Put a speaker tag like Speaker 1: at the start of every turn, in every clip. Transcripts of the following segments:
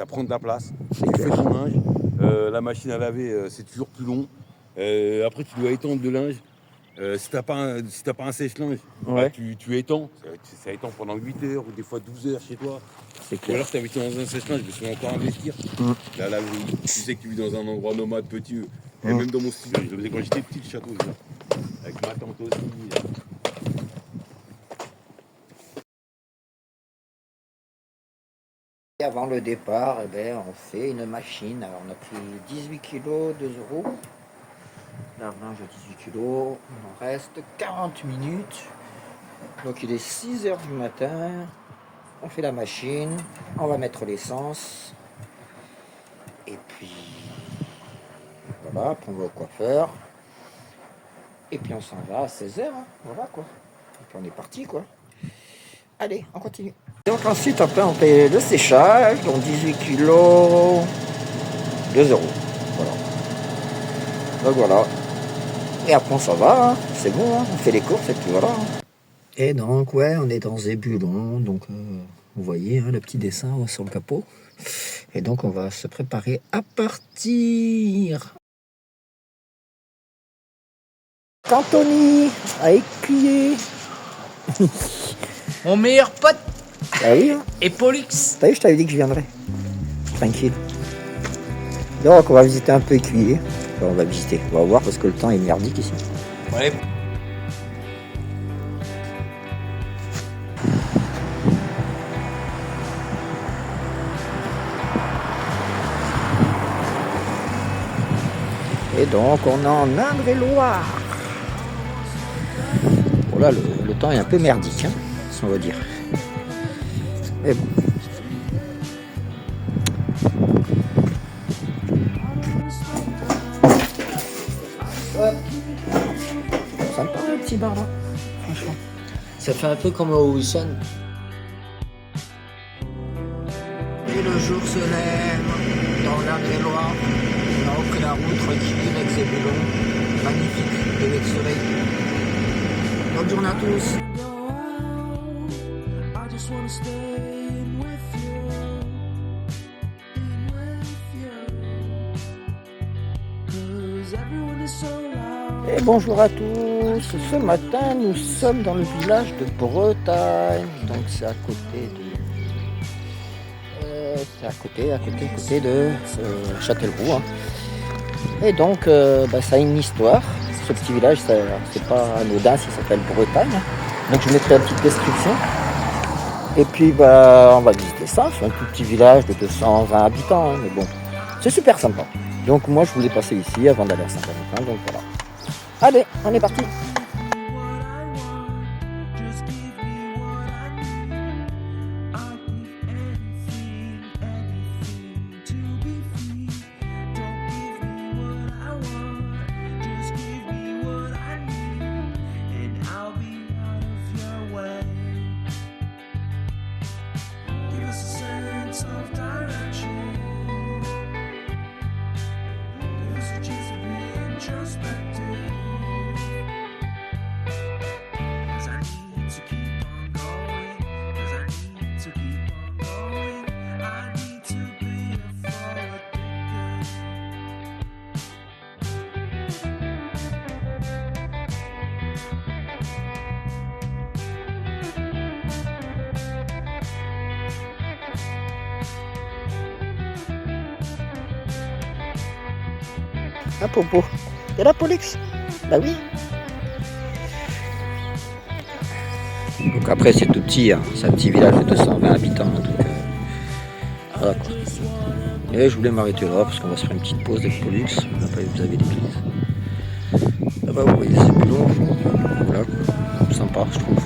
Speaker 1: ça prend de la place.
Speaker 2: C'est
Speaker 1: Tu fais
Speaker 2: clair.
Speaker 1: ton linge, la machine à laver, c'est toujours plus long. Après, tu dois étendre le linge. Si t'as pas un sèche-linge,
Speaker 2: Ouais.
Speaker 1: bah, tu étends. Ça étend pendant 8 heures ou des fois 12 heures chez toi.
Speaker 2: C'est
Speaker 1: Ou
Speaker 2: clair.
Speaker 1: alors, si t'habites dans un sèche-linge, mais faut encore investir. Là, tu sais que tu vis dans un endroit nomade petit. Et même dans mon style, je le faisais quand j'étais petit, le château. Avec ma tante aussi.
Speaker 2: Avant le départ, eh ben, on fait une machine. Alors, on a pris 18 kg, 2 euros. Lave-linge à 18 kg. Il en reste 40 minutes. Donc, il est 6 heures du matin. On fait la machine. On va mettre l'essence. Et puis, voilà. Après, on va au coiffeur. Et puis, on s'en va à 16 heures. Hein. Voilà, quoi. Et puis, on est parti, quoi. Allez, on continue. Donc ensuite, après, on paye le séchage, donc 18 kilos, 2 euros. Voilà. Donc voilà. Et après, on s'en va, hein. C'est bon, hein. On fait les courses et puis voilà. Et donc, ouais, on est dans Zébulon, donc vous voyez hein, le petit dessin sur le capot. Et donc, on va se préparer à partir. Anthony a écuyé.
Speaker 3: Mon meilleur pote
Speaker 2: Ah oui, hein.
Speaker 3: et Pollux.
Speaker 2: T'as vu, je t'avais dit que je viendrais. Tranquille. Donc on va visiter un peu Écuyer. Enfin, on va visiter, on va voir parce que le temps est merdique ici.
Speaker 3: Ouais.
Speaker 2: Et donc on est en Indre-et-Loire. Voilà, le temps est un peu merdique, hein, on va dire. Mais bon. Ouais. Sympa le petit bar là, franchement.
Speaker 3: Ça fait un peu comme au Wilson.
Speaker 2: Et le jour se lève dans l'Indre-et-Loire. On a repris la route tranquille avec Zébulon. Magnifique, lever de soleil. Bonne journée à tous. Et bonjour à tous. Ce matin, nous sommes dans le village de Bretagne. Donc c'est à côté de... c'est à côté de Châtellerault. Hein. Et donc, ça a une histoire. Ce petit village, c'est pas anodin, ça s'appelle Bretagne. Donc je mettrai une petite description. Et puis, on va visiter ça. C'est un tout petit village de 220 habitants. Hein, mais bon, c'est super sympa. Donc moi, je voulais passer ici avant d'aller à Saint-Valentin. Donc voilà. Allez, on est parti. À Popo. T'es là, Pollux? Bah oui. Donc après, c'est tout petit. Hein. C'est un petit village de 220 habitants. Donc, voilà quoi. Et je voulais m'arrêter là parce qu'on va se faire une petite pause avec Pollux. Après, vous avez des prises. Là-bas, vous voyez, c'est plus long. Voilà quoi. Sympa, je trouve.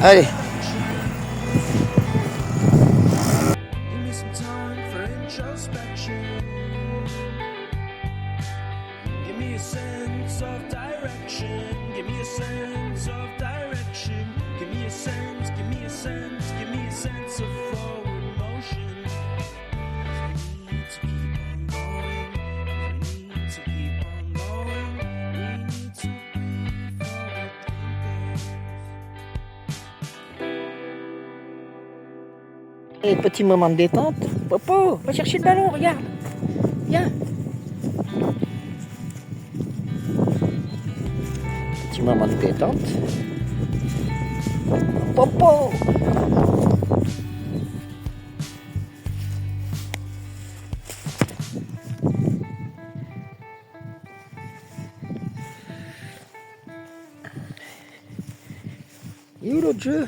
Speaker 2: Allez. Et petit moment de détente. Popo, va chercher le ballon, regarde. Viens. Petit moment de détente. Popo. Il est où l'autre jeu?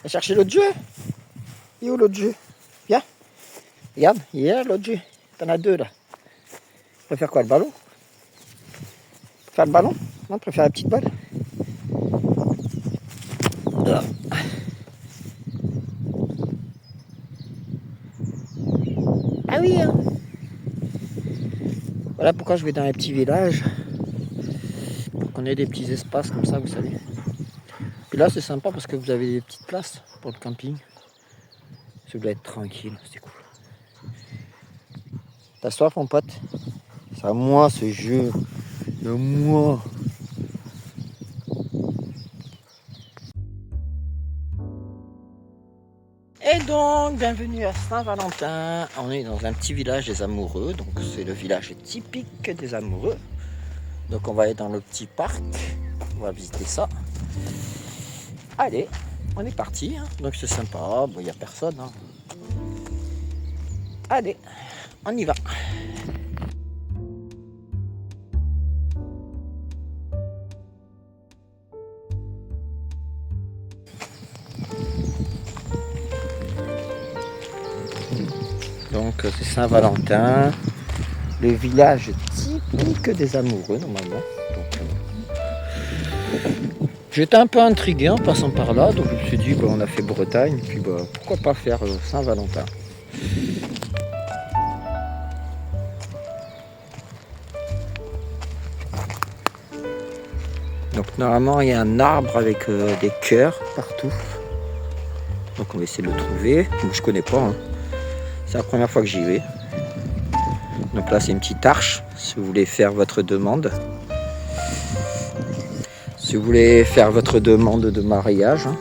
Speaker 2: Va chercher l'autre jeu? Il est où l'autre jeu? Viens. Regarde, il est là l'autre jeu. T'en as deux là. Tu préfères quoi, le ballon? Tu préfères le ballon? Non, tu préfères la petite balle? Là. Ah oui, hein. Voilà pourquoi je vais dans les petits villages. Pour qu'on ait des petits espaces comme ça, vous savez. Puis là, c'est sympa parce que vous avez des petites places pour le camping. Ça doit être tranquille, c'est cool. T'as soif, mon pote? C'est à moi ce jeu. De moi. Et donc, bienvenue à Saint-Valentin. On est dans un petit village des amoureux. Donc, c'est le village typique des amoureux. Donc, on va aller dans le petit parc. On va visiter ça. Allez, on est parti. Hein. Donc, c'est sympa. Bon, il n'y a personne. Hein. Allez, on y va. Donc c'est Saint-Valentin, le village typique des amoureux normalement. J'étais un peu intrigué en passant par là, donc je me suis dit on a fait Bretagne, puis pourquoi pas faire Saint-Valentin. Donc normalement il y a un arbre avec des cœurs partout. Donc on va essayer de le trouver. Moi, je connais pas. Hein. C'est la première fois que j'y vais. Donc là c'est une petite arche si vous voulez faire votre demande. Si vous voulez faire votre demande de mariage. Hein.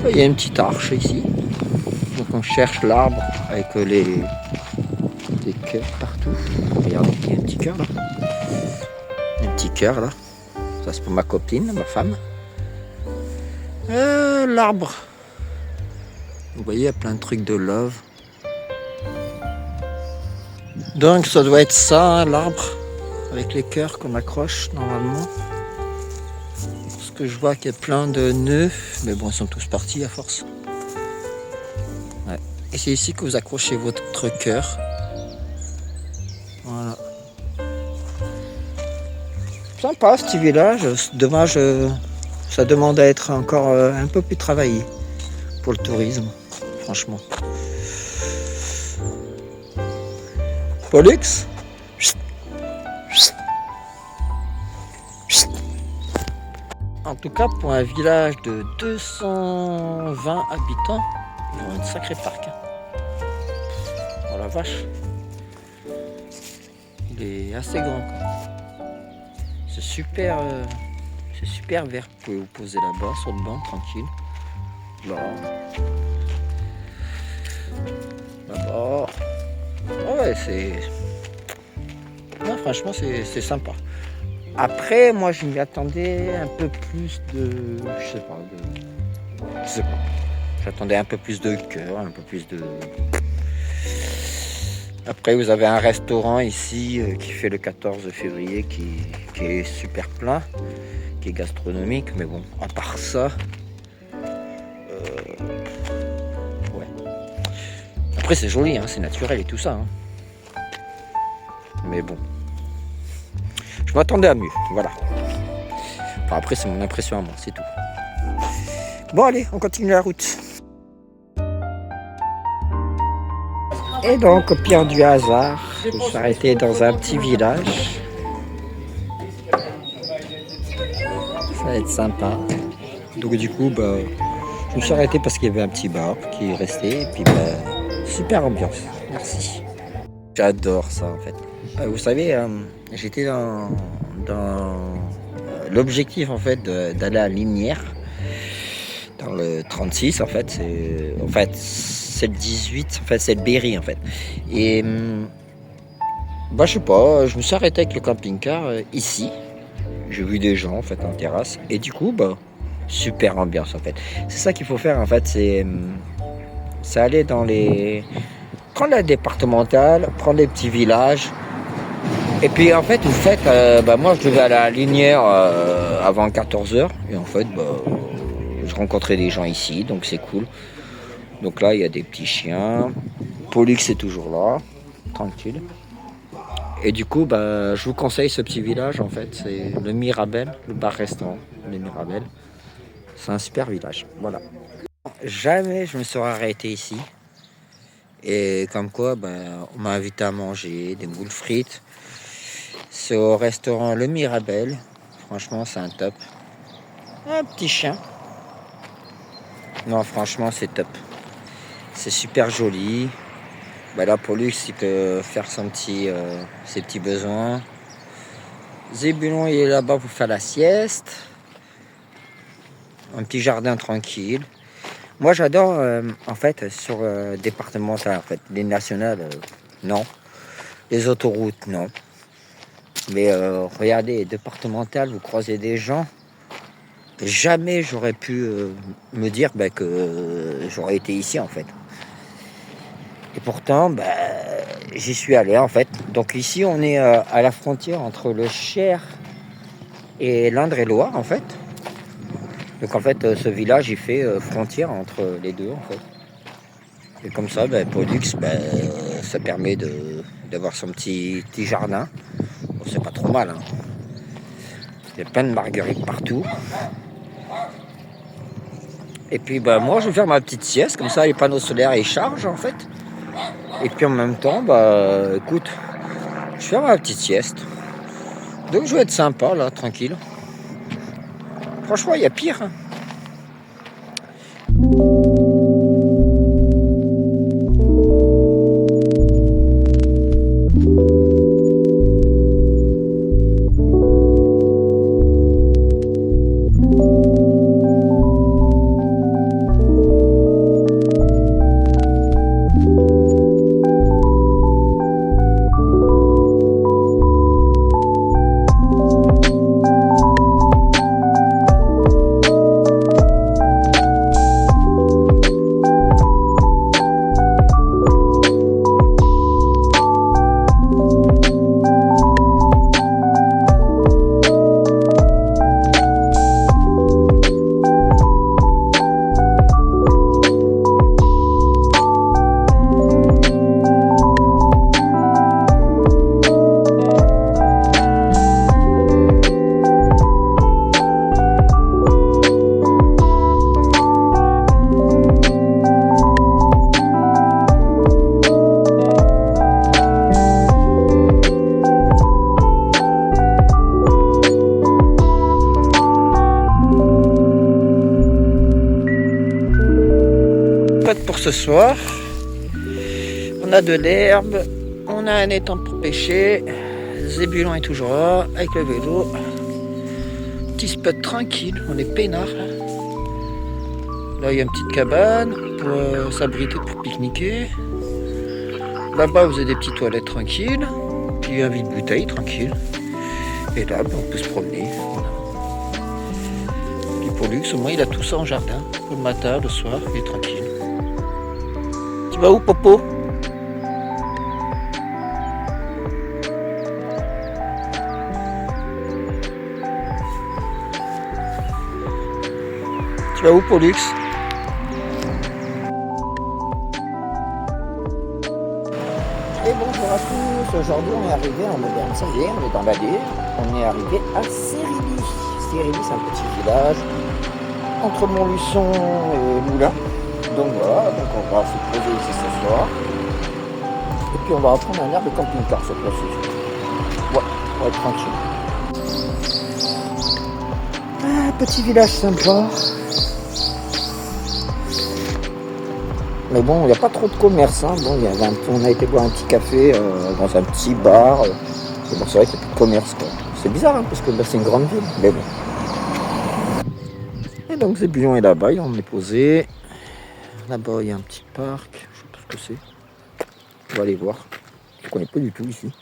Speaker 2: Il y a une petite arche ici. Donc on cherche l'arbre avec les cœurs partout. Regardez, il y a un petit cœur là. Un petit cœur là. Ça c'est pour ma copine, ma femme. L'arbre. Vous voyez, il y a plein de trucs de love. Donc ça doit être ça, hein, l'arbre, avec les cœurs qu'on accroche normalement. Parce que je vois qu'il y a plein de nœuds, mais bon, ils sont tous partis à force. Ouais. Et c'est ici que vous accrochez votre cœur. Voilà. Sympa ce petit village, dommage, ça demande à être encore un peu plus travaillé pour le tourisme, franchement. Pollux. En tout cas, pour un village de 220 habitants, ils ont un sacré parc. Oh la vache. Il est assez grand. C'est super vert. Vous pouvez vous poser là-bas sur le banc, tranquille. Là-bas. Ouais, non, franchement, c'est sympa. Après, moi, je m'y attendais un peu plus de... Je sais pas. J'attendais un peu plus de cœur, un peu plus de... Après, vous avez un restaurant ici qui fait le 14 février qui est super plein, qui est gastronomique. Mais bon, à part ça... ouais. Après, c'est joli, hein, c'est naturel et tout ça. Hein. Mais bon. Je m'attendais à mieux, voilà. Enfin, après, c'est mon impression à moi, c'est tout. Bon, allez, on continue la route. Et donc, au pire du hasard, je suis arrêté dans un petit village. Ça va être sympa. Donc, du coup, je me suis arrêté parce qu'il y avait un petit bar qui est resté. Et puis, super ambiance. Merci. J'adore ça, en fait. Vous savez, j'étais dans l'objectif en fait d'aller à Linière, dans dans le 36 en fait. C'est le 18, en fait c'est le Berry en fait. Et bah je sais pas, je me suis arrêté avec le camping-car ici. J'ai vu des gens en fait en terrasse. Et du coup bah super ambiance en fait. C'est ça qu'il faut faire en fait, c'est aller dans les. Prendre la départementale, prendre les petits villages. Et puis en fait, moi je devais aller à la Linière avant 14h. Et en fait, je rencontrais des gens ici, donc c'est cool. Donc là, il y a des petits chiens. Pollux est toujours là, tranquille. Et du coup, je vous conseille ce petit village en fait. C'est le Mirabel, le bar-restaurant, le Mirabel. C'est un super village, voilà. Jamais je me serais arrêté ici. Et comme quoi, on m'a invité à manger des moules frites. C'est au restaurant Le Mirabel. Franchement, c'est un top. Un petit chien. Non, franchement, c'est top. C'est super joli. Là, Pollux, il peut faire ses petits besoins. Zébulon, il est là-bas pour faire la sieste. Un petit jardin tranquille. Moi, j'adore, en fait, sur départemental, en fait. Les nationales, non. Les autoroutes, non. Mais regardez, départemental, vous croisez des gens. Jamais j'aurais pu me dire que j'aurais été ici, en fait. Et pourtant, j'y suis allé, en fait. Donc ici, on est à la frontière entre le Cher et l'Indre-et-Loire, en fait. Donc en fait, ce village, il fait frontière entre les deux, en fait. Et comme ça, Pollux, ça permet d'avoir son petit jardin. Bon, c'est pas trop mal, hein. Il y a plein de marguerites partout. Et puis, moi, je vais faire ma petite sieste. Comme ça, les panneaux solaires, ils chargent, en fait. Et puis, en même temps, écoute, je vais faire ma petite sieste. Donc, je vais être sympa, là, tranquille. Franchement, il y a pire, hein. Pour ce soir, on a de l'herbe, on a un étang pour pêcher. Zébulon est toujours là avec le vélo. Petit spot tranquille, on est peinard. Là il y a une petite cabane pour s'abriter, pour pique-niquer. Là-bas vous avez des petites toilettes tranquilles, puis un vide-bouteille tranquille. Et là on peut se promener. Voilà. Puis pour Luxe, au moins il a tout ça en jardin. Le matin, le soir, il est tranquille. Tu vas où, Popo? Tu vas où, Pollux? Et bonjour à tous. Aujourd'hui, on est arrivé en Auvergne. Ça y est, on est dans l'allée. On est arrivé à Cérilly. Cérilly, c'est un petit village entre Montluçon et Moulins. Donc voilà, donc on va se poser ici ce soir. Et puis on va reprendre un air de camping-car cette fois-ci. Ouais, on va être tranquille. Petit village sympa. Mais bon, il n'y a pas trop de commerce. Hein. Bon, on a été boire un petit café dans un petit bar. C'est vrai qu'il n'y a plus de commerce, quoi. C'est bizarre, hein, parce que c'est une grande ville. Mais bon. Et donc Zébulon est là-bas, on est posé. Là-bas il y a un petit parc, je sais pas ce que c'est. On va aller voir. Je connais pas du tout ici.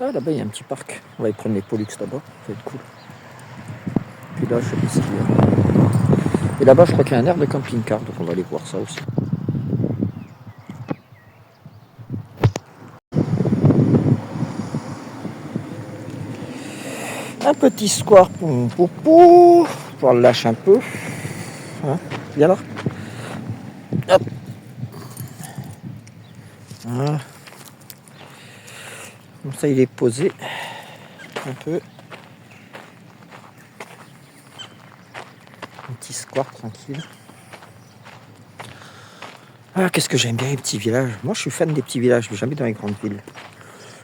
Speaker 2: Ah là-bas il y a un petit parc. On va aller prendre les Pollux là-bas, ça va être cool. Puis là je sais pas ce qu'il y a. Et là-bas je crois qu'il y a un air de camping-car, donc on va aller voir ça aussi. Un petit square pour mon popo. Pour le lâcher un peu. Hein, viens là. Hop. Voilà. Comme ça il est posé un peu. Un petit square tranquille. Ah, qu'est-ce que j'aime bien les petits villages. Moi je suis fan des petits villages, mais jamais dans les grandes villes.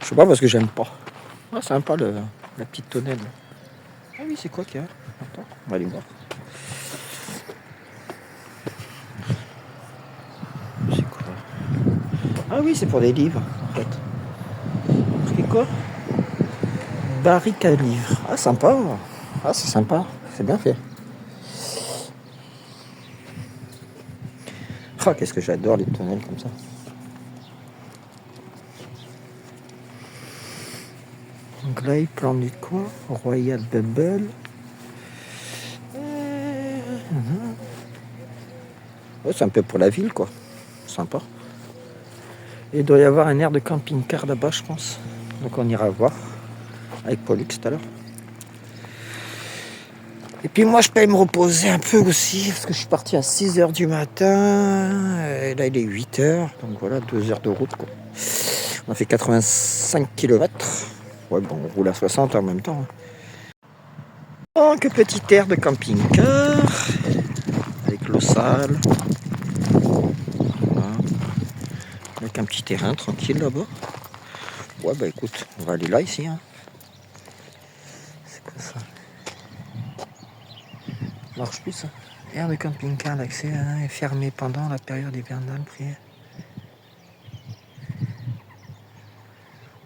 Speaker 2: Je sais pas parce que j'aime pas. Ah, sympa la petite tonnelle. Ah oui, c'est quoi qu'il y a? Attends, on va aller voir. C'est quoi? Ah oui, c'est pour des livres en fait. C'est quoi? Barrique à livres. Ah sympa. Ah c'est sympa. C'est bien fait. Ah qu'est-ce que j'adore les tonnelles comme ça. Donc là il plante du quoi? Royal Bubble. Ouais, c'est un peu pour la ville quoi. Sympa. Et il doit y avoir un air de camping-car là-bas je pense. Donc on ira voir. Avec Pollux tout à l'heure. Et puis moi je peux me reposer un peu aussi parce que je suis parti à 6h du matin et là il est 8h donc voilà 2 heures de route quoi. On a fait 85 km. Ouais bon on roule à 60 en même temps. Donc petit air de camping-car avec l'eau sale. Voilà. Avec un petit terrain tranquille là-bas. Ouais bah écoute on va aller là ici hein. C'est quoi ça? Marche plus ça. Aire de camping-car, l'accès est fermé pendant la période hivernale. Prière.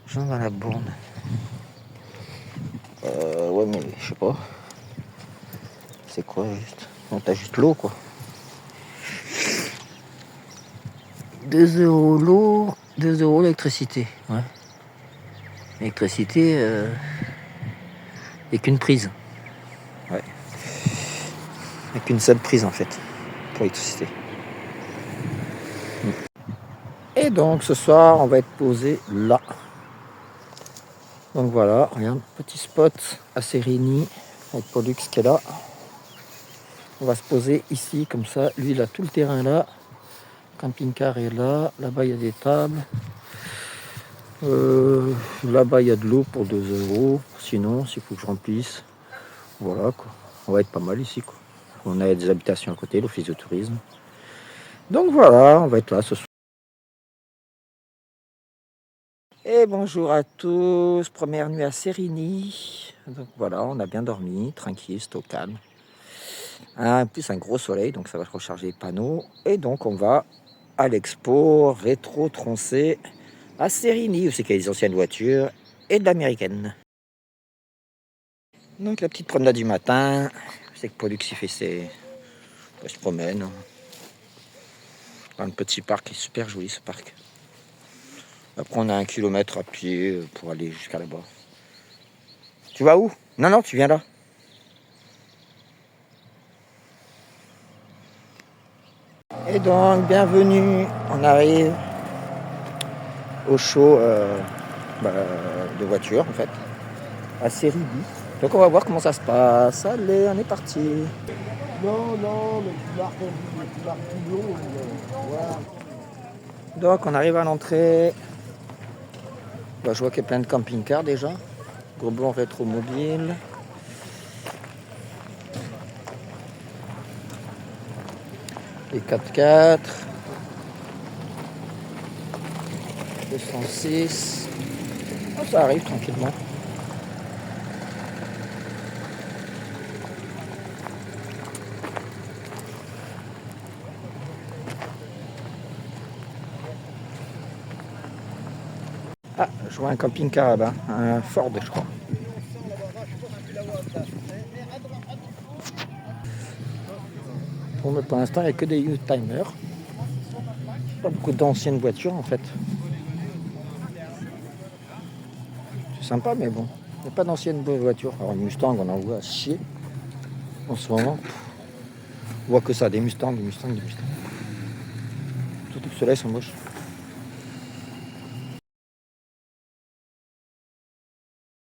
Speaker 2: Gens dans la borne. Ouais mais je sais pas. C'est quoi juste? Non t'as juste l'eau quoi. 2 € l'eau, 2 € l'électricité. Ouais. L'électricité, et qu'une prise. Ouais. Et qu'une seule prise en fait. Pour l'électricité. Et donc ce soir on va être posé là. Donc voilà, regarde, petit spot à Sérigny avec Pollux qui est là. On va se poser ici comme ça. Lui il a tout le terrain là. Camping-car est là. Là-bas il y a des tables. Là-bas il y a de l'eau pour 2 €. Sinon s'il faut que je remplisse. Voilà quoi. On va être pas mal ici quoi. On a des habitations à côté, l'office de tourisme. Donc voilà, on va être là ce soir. Et bonjour à tous, première nuit à Sérigny. Donc voilà, on a bien dormi, tranquille, c'était au calme. En plus un gros soleil, donc ça va recharger les panneaux. Et donc on va à l'expo rétro troncé à Sérigny, où c'est qu'il y a des anciennes voitures et de l'américaine. Donc la petite promenade du matin, c'est que Pollux il fait il se promène dans le petit parc, il est super joli ce parc. Après on a 1 kilomètre à pied pour aller jusqu'à là-bas. Tu vas où? Non, tu viens là. Et donc, bienvenue, on arrive au show de voiture en fait, à Sérigny. Donc on va voir comment ça se passe. Allez, on est parti.
Speaker 4: Non, mais tu marques plus long. Voilà.
Speaker 2: Donc on arrive à l'entrée. Bah, je vois qu'il y a plein de camping-cars déjà. Gros blanc rétro-mobile. Les 4x4. 206. Oh, ça arrive tranquillement. Ah, je vois un camping-car là-bas, un Ford je crois. Bon, mais pour l'instant, il n'y a que des U-timers. Pas beaucoup d'anciennes voitures en fait. C'est sympa, mais bon. Il n'y a pas d'anciennes voitures. Alors, une Mustang, on en voit à chier en ce moment. On voit que ça, des Mustangs. Surtout que ceux-là, ils sont moches.